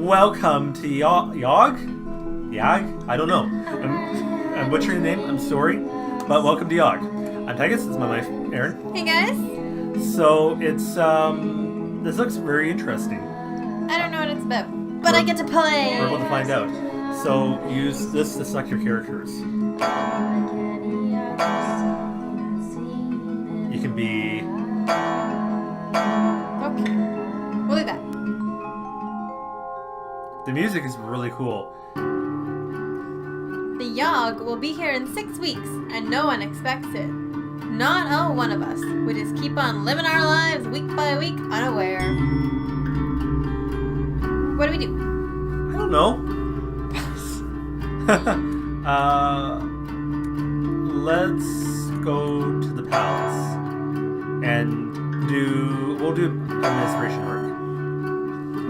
Welcome to Yawgh? Yawgh? I don't know. I'm butchering the name, I'm sorry. But welcome to Yawgh. I'm Tigus, this is my wife, Erin. Hey guys. So it's, this looks very interesting. I don't know what it's about, but I get to play. We're about to find out. So use this to select your characters. You can be... Okay. We'll do that. The music is really cool. The Yawgh will be here in 6 weeks, and no one expects it. Not a one of us. We just keep on living our lives week by week, unaware. What do we do? I don't know. Let's go to the palace and we'll do administration work.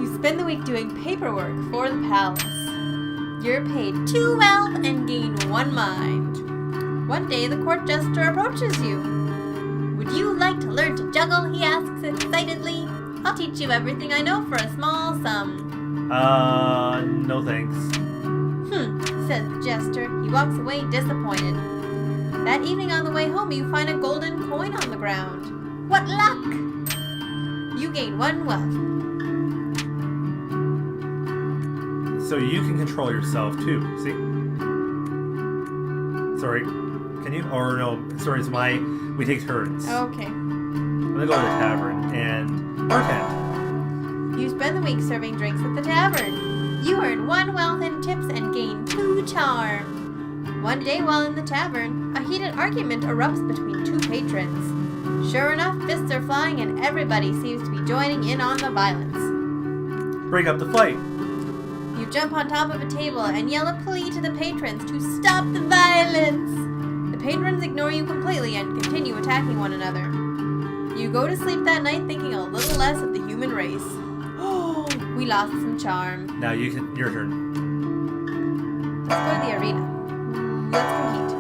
You spend the week doing paperwork for the palace. You're paid 2 wealth and gain 1 mind. One day the court jester approaches you. Would you like to learn to juggle? He asks excitedly. I'll teach you everything I know for a small sum. No thanks. Says the jester. He walks away disappointed. That evening on the way home, you find a golden coin on the ground. What luck! You gain 1 wealth. So you can control yourself too, see? Sorry, can you? Or no, sorry, we take turns. Okay. I'm gonna go to the tavern and bartend. You spend the week serving drinks at the tavern. You earn 1 wealth in tips and gain 2 charm. One day while in the tavern, a heated argument erupts between 2 patrons. Sure enough, fists are flying and everybody seems to be joining in on the violence. Break up the fight. You jump on top of a table and yell a plea to the patrons to stop the violence. The patrons ignore you completely and continue attacking one another. You go to sleep that night thinking a little less of the human race. Oh, we lost some charm. Now your turn. Let's go to the arena. Let's compete.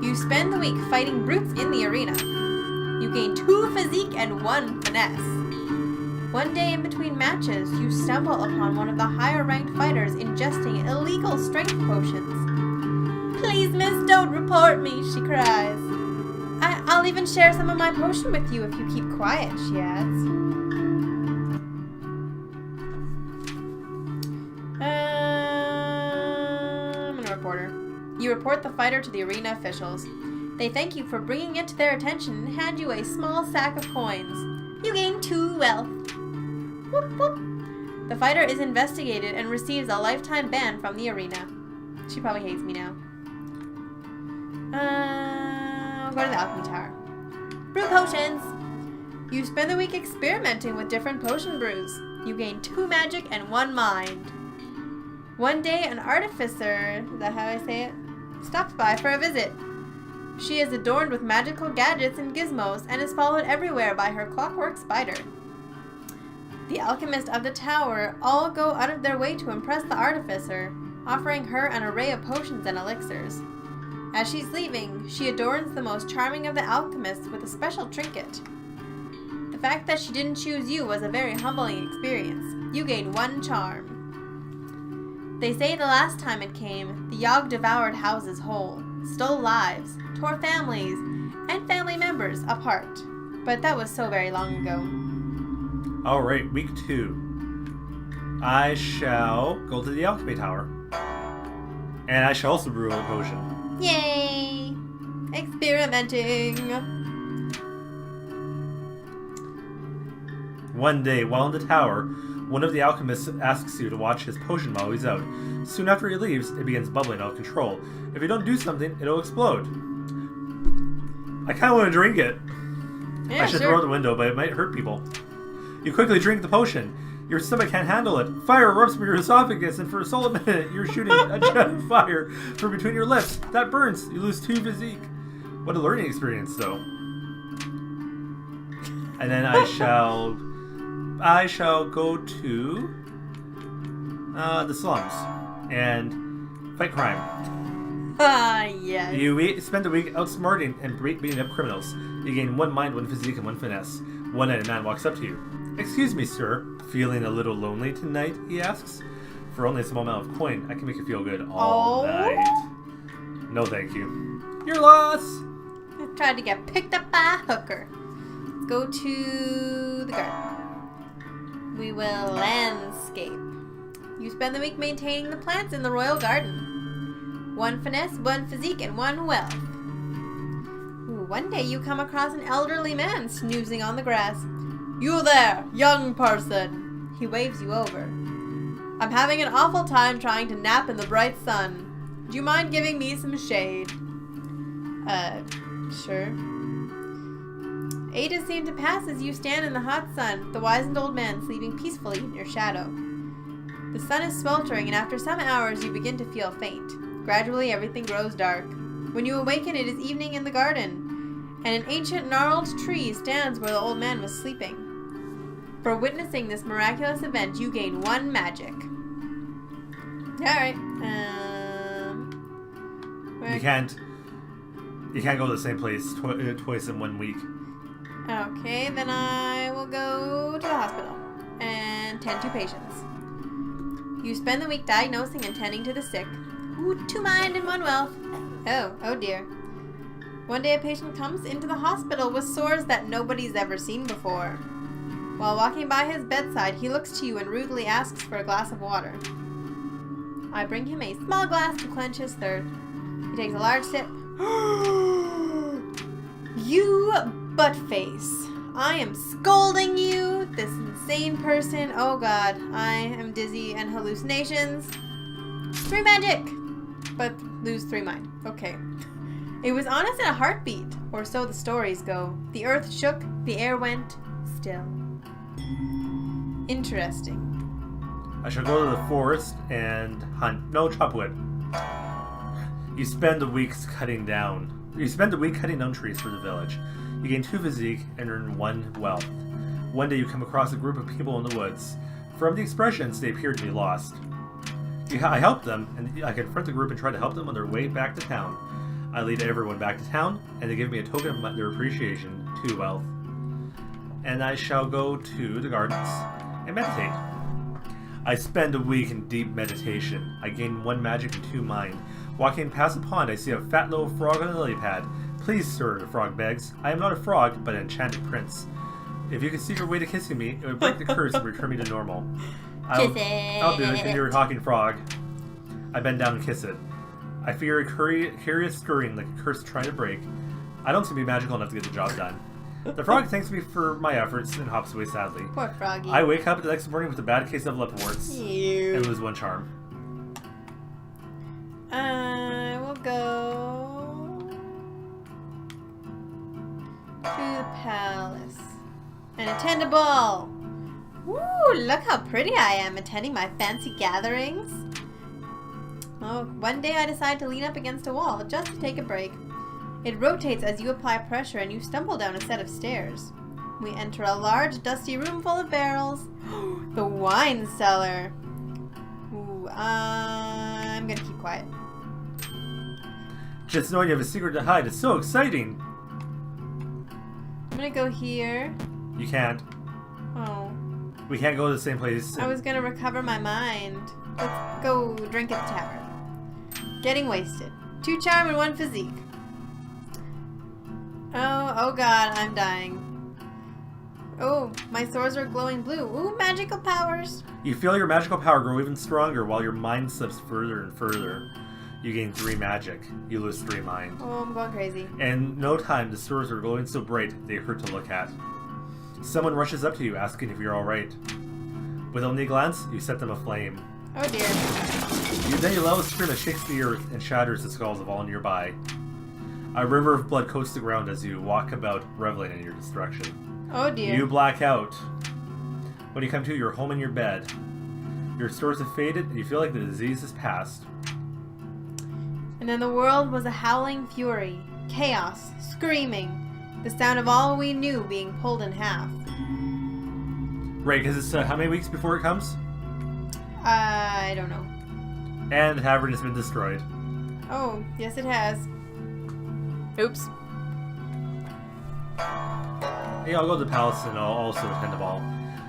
You spend the week fighting brutes in the arena. You gain 2 physique and 1 finesse. One day in between matches, you stumble upon one of the higher-ranked fighters ingesting illegal strength potions. Please, miss, don't report me, she cries. I'll even share some of my potion with you if you keep quiet, she adds. I'm gonna report her. You report the fighter to the arena officials. They thank you for bringing it to their attention and hand you a small sack of coins. You gain 2 wealth. Whoop, whoop. The fighter is investigated and receives a lifetime ban from the arena. She probably hates me now. I'll go to the alchemy tower. Brew potions! You spend the week experimenting with different potion brews. You gain 2 magic and 1 mind. One day, an artificer, is that how I say it? Stops by for a visit. She is adorned with magical gadgets and gizmos and is followed everywhere by her clockwork spider. The alchemists of the tower all go out of their way to impress the artificer, offering her an array of potions and elixirs. As she's leaving, she adorns the most charming of the alchemists with a special trinket. The fact that she didn't choose you was a very humbling experience. You gain 1 charm. They say the last time it came, the Yawgh devoured houses whole, stole lives, tore families and family members apart. But that was so very long ago. Alright, week 2. I shall go to the alchemy tower. And I shall also brew a potion. Yay! Experimenting! One day, while in the tower, one of the alchemists asks you to watch his potion while he's out. Soon after he leaves, it begins bubbling out of control. If you don't do something, it'll explode. I kind of want to drink it. Yeah, I should sure. throw it out the window, but it might hurt people. You quickly drink the potion. Your stomach can't handle it. Fire erupts from your esophagus, and for a solid minute, you're shooting a jet of fire from between your lips. That burns. You lose 2 physique. What a learning experience, though. And then I shall go to the slums and fight crime. Yes. You spend the week outsmarting and beating up criminals. You gain 1 mind, 1 physique, and 1 finesse. One night a man walks up to you. Excuse me, sir. Feeling a little lonely tonight, he asks. For only a small amount of coin, I can make you feel good all night. No, thank you. You're lost! I tried to get picked up by a hooker. Go to the garden. We will landscape. You spend the week maintaining the plants in the royal garden. 1 finesse, 1 physique, and 1 wealth. Ooh, one day you come across an elderly man snoozing on the grass. You there, young person. He waves you over. I'm having an awful time trying to nap in the bright sun. Do you mind giving me some shade? Sure. Ages seem to pass as you stand in the hot sun, the wizened old man sleeping peacefully in your shadow. The sun is sweltering, and after some hours you begin to feel faint. Gradually everything grows dark. When you awaken, it is evening in the garden, and an ancient gnarled tree stands where the old man was sleeping. For witnessing this miraculous event, you gain 1 magic. Alright, You can't go to the same place twice in 1 week. Okay, then I will go to the hospital and tend to patients. You spend the week diagnosing and tending to the sick. Ooh, 2 mind and 1 wealth. Oh dear. One day a patient comes into the hospital with sores that nobody's ever seen before. While walking by his bedside, he looks to you and rudely asks for a glass of water. I bring him a small glass to quench his thirst. He takes a large sip. You buttface. I am scolding you, this insane person. Oh god, I am dizzy and hallucinations. 3 magic! But lose 3 mind. Okay. It was on us in a heartbeat, or so the stories go. The earth shook, the air went still. Interesting. I shall go to the forest and hunt. No, chop wood. You spend a week cutting down trees for the village. You gain 2 physique and earn 1 wealth. One day you come across a group of people in the woods. From the expressions, they appear to be lost. I help them, and I confront the group and try to help them on their way back to town. I lead everyone back to town, and they give me a token of their appreciation, 2 wealth. And I shall go to the gardens and meditate. I spend a week in deep meditation. I gain 1 magic and 2 mind. Walking past a pond, I see a fat little frog on a lily pad. Please, sir, the frog begs. I am not a frog, but an enchanted prince. If you could see your way to kissing me, it would break the curse and return me to normal. I'll do it if you're a talking frog. I bend down and kiss it. I fear a curious scurrying like a curse trying to break. I don't seem to be magical enough to get the job done. The frog thanks me for my efforts and hops away sadly. Poor froggy. I wake up the next morning with a bad case of leprworts Ew. and lose 1 charm. I will go to the palace and attend a ball. Woo, look how pretty I am attending my fancy gatherings. Oh, one day I decide to lean up against a wall just to take a break. It rotates as you apply pressure and you stumble down a set of stairs. We enter a large, dusty room full of barrels. The wine cellar. Ooh, I'm gonna keep quiet. Just knowing you have a secret to hide is so exciting! I'm gonna go here. You can't. Oh. We can't go to the same place. I was gonna recover my mind. Let's go drink at the tavern. Getting wasted. 2 charm and 1 physique. Oh god, I'm dying. Oh, my swords are glowing blue. Ooh, magical powers. You feel your magical power grow even stronger while your mind slips further and further. You gain 3 magic. You lose 3 mind. Oh, I'm going crazy. In no time, the swords are glowing so bright they hurt to look at. Someone rushes up to you asking if you're alright. With only a glance, you set them aflame. Oh dear. Then you yell a scream that shakes the earth and shatters the skulls of all nearby. A river of blood coats the ground as you walk about, reveling in your destruction. Oh dear. You black out. When you come to, you're home in your bed. Your stores have faded, and you feel like the disease has passed. And then the world was a howling fury. Chaos. Screaming. The sound of all we knew being pulled in half. Right, because it's how many weeks before it comes? I don't know. And the tavern has been destroyed. Oh, yes it has. Oops. Yeah, I'll go to the palace and I'll also attend the ball.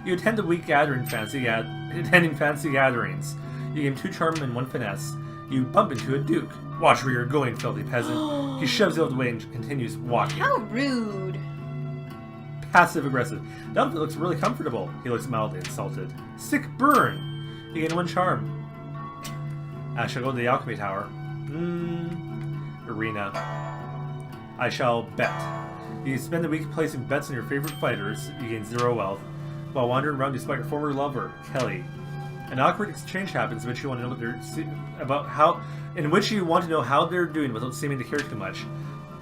You attend the week attending fancy gatherings. You gain 2 charm and 1 finesse. You bump into a duke. Watch where you're going, filthy peasant. He shoves you out of the way and continues walking. How rude. Passive-aggressive. The outfit looks really comfortable. He looks mildly insulted. Sick burn. You gain 1 charm. I shall go to the alchemy tower. Arena. I shall bet. You spend the week placing bets on your favorite fighters. You gain 0 wealth. While wandering around, you spot your former lover, Kelly. An awkward exchange happens in which you want to know how they're doing without seeming to care too much.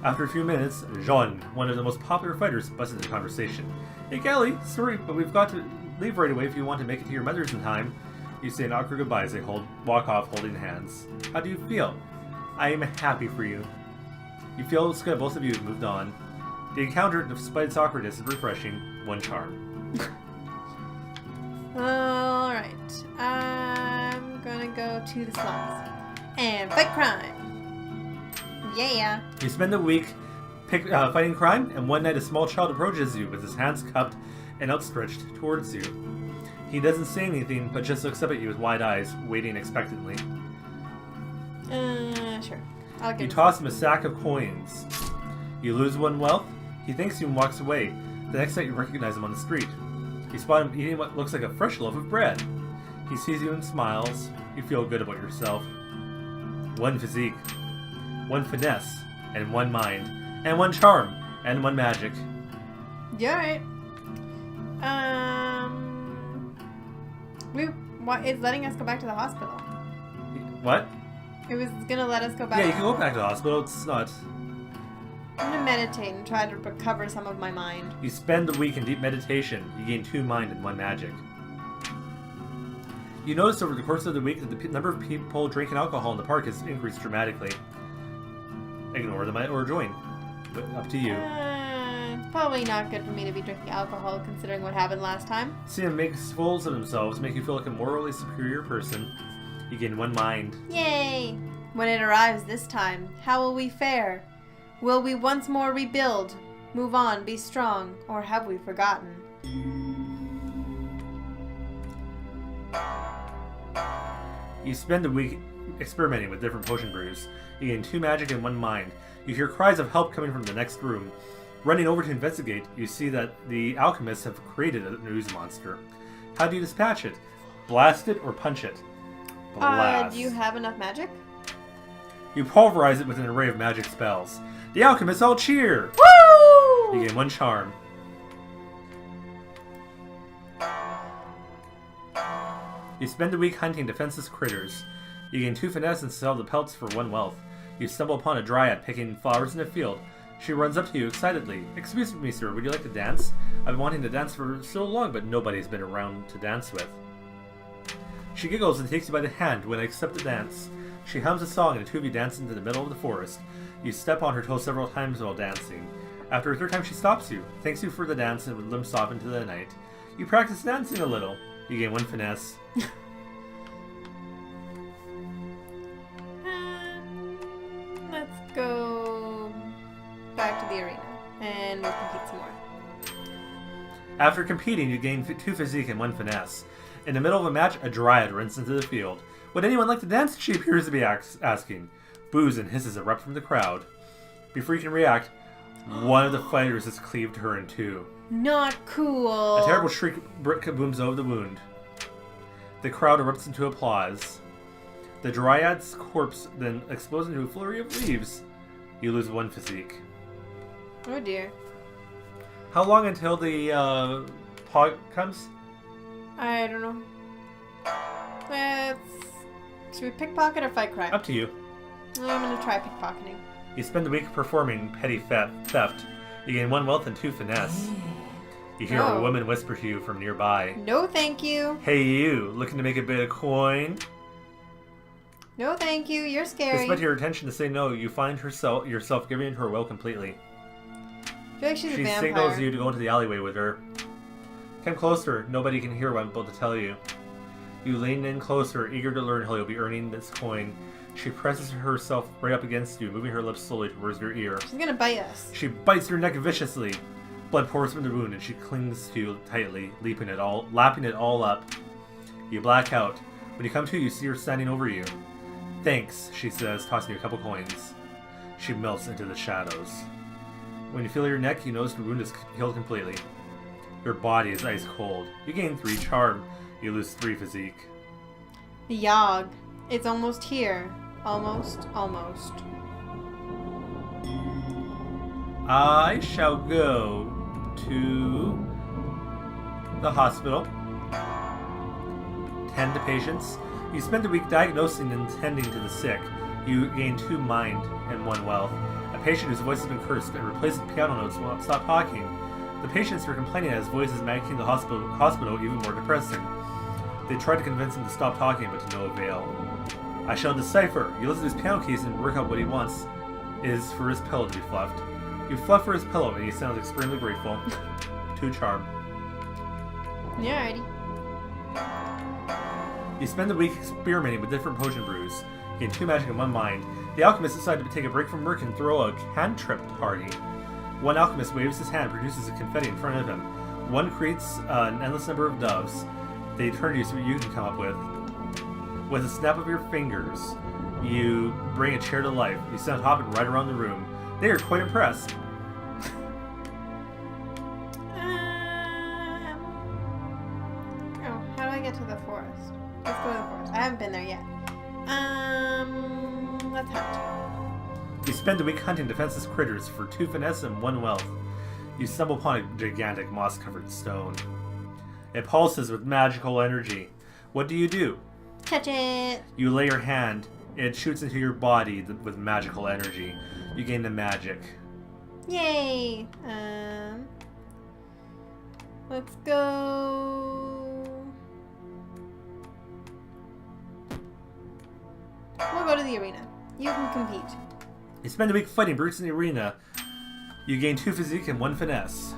After a few minutes, Jean, one of the most popular fighters, busts into the conversation. Hey Kelly, sorry, but we've got to leave right away if you want to make it to your mother's in time. You say an awkward goodbye as they walk off holding hands. How do you feel? I am happy for you. You feel it's good both of you have moved on. The encounter, despite its awkwardness, is refreshing. 1 charm. Alright. I'm gonna go to the slums. And fight crime. Yeah. You spend the week fighting crime, and one night a small child approaches you with his hands cupped and outstretched towards you. He doesn't say anything, but just looks up at you with wide eyes, waiting expectantly. Sure. I'll give You toss him a sack of coins. You lose 1 wealth. He thanks you and walks away. The next night you recognize him on the street. You spot him eating what looks like a fresh loaf of bread. He sees you and smiles. You feel good about yourself. 1 physique, 1 finesse, and 1 mind, and 1 charm, and 1 magic. Yeah, alright. It's letting us go back to the hospital. What? It was gonna let us go back. Yeah, you can go back to the hospital. It's not. I'm gonna meditate and try to recover some of my mind. You spend the week in deep meditation. You gain 2 mind and 1 magic. You notice over the course of the week that the number of people drinking alcohol in the park has increased dramatically. Ignore them or join. But up to you. Probably not good for me to be drinking alcohol considering what happened last time. Seeing them make fools of themselves make you feel like a morally superior person. You gain 1 mind. Yay! When it arrives this time, how will we fare? Will we once more rebuild, move on, be strong, or have we forgotten? You spend the week experimenting with different potion brews. You gain 2 magic and 1 mind. You hear cries of help coming from the next room. Running over to investigate, you see that the alchemists have created a ooze monster. How do you dispatch it? Blast it or punch it? Blast. Do you have enough magic? You pulverize it with an array of magic spells. The alchemists all cheer! Woo! You gain 1 charm. You spend the week hunting defenseless critters. You gain 2 finesse and sell the pelts for 1 wealth. You stumble upon a dryad picking flowers in a field. She runs up to you excitedly. Excuse me, sir, would you like to dance? I've been wanting to dance for so long, but nobody's been around to dance with. She giggles and takes you by the hand when I accept the dance. She hums a song and the 2 of you dance into the middle of the forest. You step on her toes several times while dancing. After a 3rd time she stops you, thanks you for the dance and limps off into the night. You practice dancing a little. You gain 1 finesse. Let's go back to the arena and we'll compete some more. After competing, you gain 2 physique and 1 finesse. In the middle of a match, a dryad runs into the field. Would anyone like to dance? She appears to be asking. Boos and hisses erupt from the crowd. Before you can react, one of the fighters has cleaved her in 2. Not cool. A terrible shriek booms over the wound. The crowd erupts into applause. The dryad's corpse then explodes into a flurry of leaves. You lose 1 physique. Oh dear. How long until the pod comes? I don't know. Should we pickpocket or fight crime? Up to you. I'm gonna try pickpocketing. You spend the week performing petty theft. You gain 1 wealth and 2 finesse. You hear a woman whisper to you from nearby. No thank you. Hey you, looking to make a bit of coin? No thank you, you're scary. Despite your intention to say no, you find yourself giving her will completely. I feel like she's a vampire. She signals you to go into the alleyway with her. Come closer, nobody can hear what I'm about to tell you. You lean in closer, eager to learn how you'll be earning this coin. She presses herself right up against you, moving her lips slowly towards your ear. She's gonna bite us. She bites your neck viciously. Blood pours from the wound and she clings to you tightly, lapping it all up. You black out. When you come to, you see her standing over you. Thanks, she says, tossing you a couple coins. She melts into the shadows. When you feel your neck, you notice the wound is healed completely. Your body is ice cold. You gain 3 charm. You lose 3 physique. The Yawgh. It's almost here. Almost. I shall go to the hospital. Tend to patients. You spend the week diagnosing and tending to the sick. You gain 2 mind and 1 wealth. A patient whose voice has been cursed and replaced with piano notes will not stop talking. The patients who are complaining at his voice is making the hospital even more depressing. They tried to convince him to stop talking, but to no avail. I shall decipher. You listen to his piano keys and work out what he wants is for his pillow to be fluffed. You fluff for his pillow and he sounds extremely grateful. 2 charm. Yeah, alrighty. You spend the week experimenting with different potion brews. You gain 2 magic and 1 mind. The alchemist decided to take a break from work and throw a cantrip party. One alchemist waves his hand and produces a confetti in front of him. One creates an endless number of doves. They turn to you so you can come up with. With a snap of your fingers, you bring a chair to life. You send hopping right around the room. They are quite impressed. How do I get to the forest? Let's go to the forest. I haven't been there yet. Let's hunt. You spend a week hunting defenseless critters for 2 finesse and 1 wealth. You stumble upon a gigantic moss-covered stone. It pulses with magical energy. What do? Catch it! You lay your hand. It shoots into your body with magical energy. You gain the magic. Yay! Let's go. We'll go to the arena. You can compete. You spend a week fighting brutes in the arena. You gain 2 physique and 1 finesse.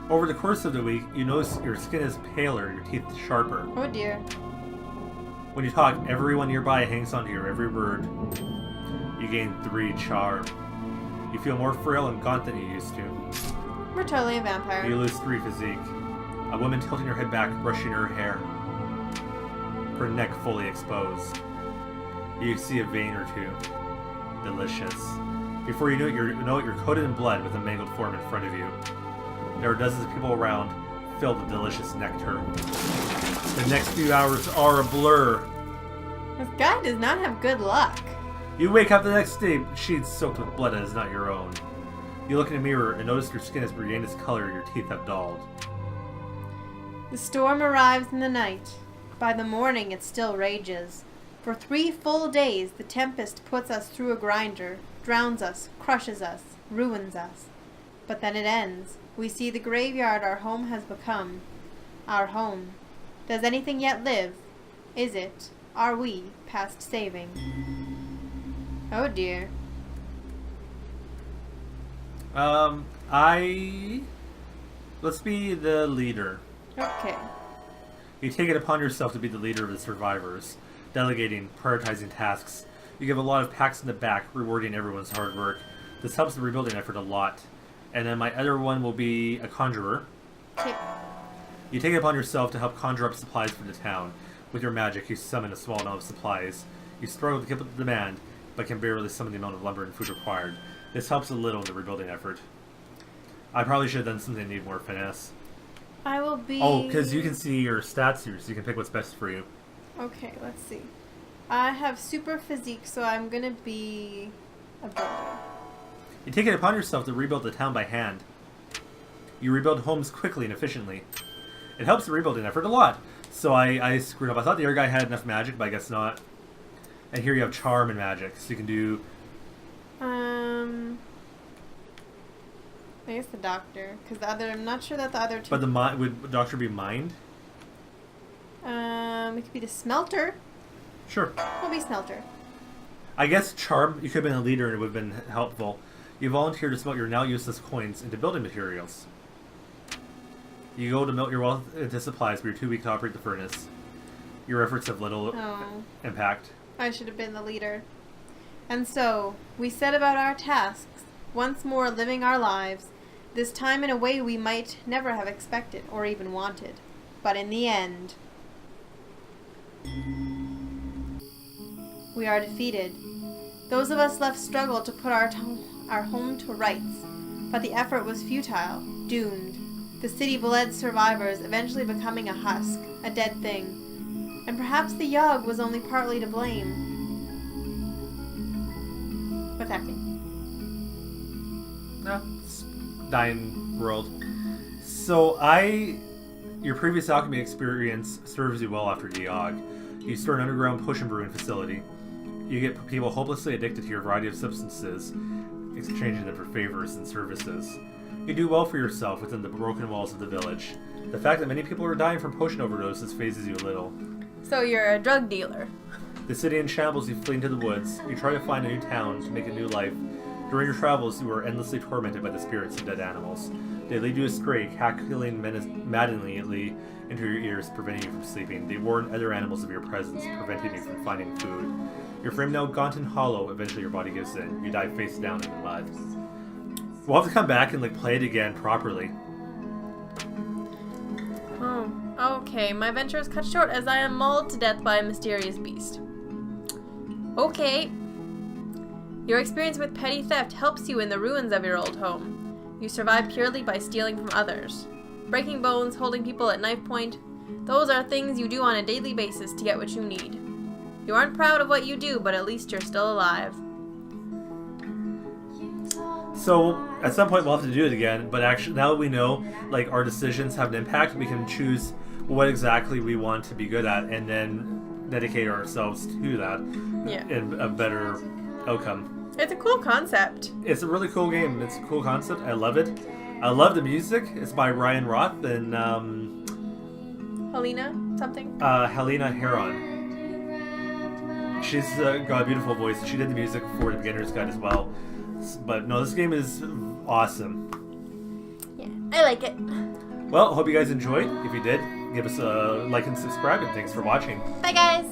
Over the course of the week, you notice your skin is paler, your teeth sharper. Oh dear. When you talk, everyone nearby hangs onto your every word. You gain 3 charm. You feel more frail and gaunt than you used to. We're totally a vampire. You lose 3 physique. A woman tilting her head back, brushing her hair. Her neck fully exposed. You see a vein or 2. Delicious. Before you know it, you're coated in blood with a mangled form in front of you. There are dozens of people around, filled with delicious nectar. The next few hours are a blur. This guy does not have good luck. You wake up the next day, sheets soaked with blood that is not your own. You look in a mirror and notice your skin has regained its color and your teeth have dulled. The storm arrives in the night. By the morning it still rages. For 3 full days the tempest puts us through a grinder, drowns us, crushes us, ruins us. But then it ends. We see the graveyard our home has become. Our home. Does anything yet live? Is it? Are we past saving? Oh dear. Let's be the leader. Okay. You take it upon yourself to be the leader of the survivors, delegating, prioritizing tasks. You give a lot of pats in the back, rewarding everyone's hard work. This helps the rebuilding effort a lot. And then my other one will be a conjurer. Okay. You take it upon yourself to help conjure up supplies for the town. With your magic, you summon a small amount of supplies. You struggle to keep up the demand, but can barely summon the amount of lumber and food required. This helps a little in the rebuilding effort. I probably should have done something that need more finesse. I will be... Oh, because you can see your stats here, so you can pick what's best for you. Okay, let's see. I have super physique, so I'm gonna be a builder. You take it upon yourself to rebuild the town by hand. You rebuild homes quickly and efficiently. It helps the rebuilding effort a lot. So I screwed up. I thought the other guy had enough magic, but I guess not. And here you have charm and magic, so you can do... I guess the doctor, because the other, I'm not sure that the other two... But would doctor be mind? It could be the smelter. Sure. We'll be smelter. I guess charm, you could have been a leader and it would have been helpful. You volunteer to smelt your now useless coins into building materials. You go to melt your wealth into supplies, but you're too weak to operate the furnace. Your efforts have little impact. I should have been the leader. And so, we set about our tasks, once more living our lives, This time in a way we might never have expected or even wanted. But in the end, we are defeated. Those of us left struggled to put our home to rights, but the effort was futile, doomed. The city bled survivors, eventually becoming a husk, a dead thing. And perhaps the Yawgh was only partly to blame. What's happening? No, it's dying world. So your previous alchemy experience serves you well after Yawgh. You start an underground potion brewing facility. You get people hopelessly addicted to your variety of substances, exchanging them for favors and services. You do well for yourself within the broken walls of the village. The fact that many people are dying from potion overdoses phases you a little. So you're a drug dealer. The city in shambles, you flee into the woods. You try to find a new town to make a new life. During your travels, you are endlessly tormented by the spirits of dead animals. They lead you astray, cackling maddeningly into your ears, preventing you from sleeping. They warn other animals of your presence, preventing you from finding food. Your frame now gaunt and hollow, eventually your body gives in. You die face down in the mud. We'll have to come back and play it again properly. Oh, okay. My venture is cut short as I am mauled to death by a mysterious beast. Okay. Your experience with petty theft helps you in the ruins of your old home. You survive purely by stealing from others. Breaking bones, holding people at knife point, those are things you do on a daily basis to get what you need. You aren't proud of what you do, but at least you're still alive. So, at some point we'll have to do it again, but actually, now that we know, our decisions have an impact, we can choose what exactly we want to be good at, and then dedicate ourselves to that. Yeah. In a better outcome. It's a cool concept. It's a really cool game. It's a cool concept. I love it. I love the music. It's by Ryan Roth and Helena something? Helena Heron. She's got a beautiful voice. She did the music for the Beginner's Guide as well. But no, this game is awesome. Yeah, I like it. Well, hope you guys enjoyed. If you did, give us a like and subscribe, and thanks for watching. Bye, guys.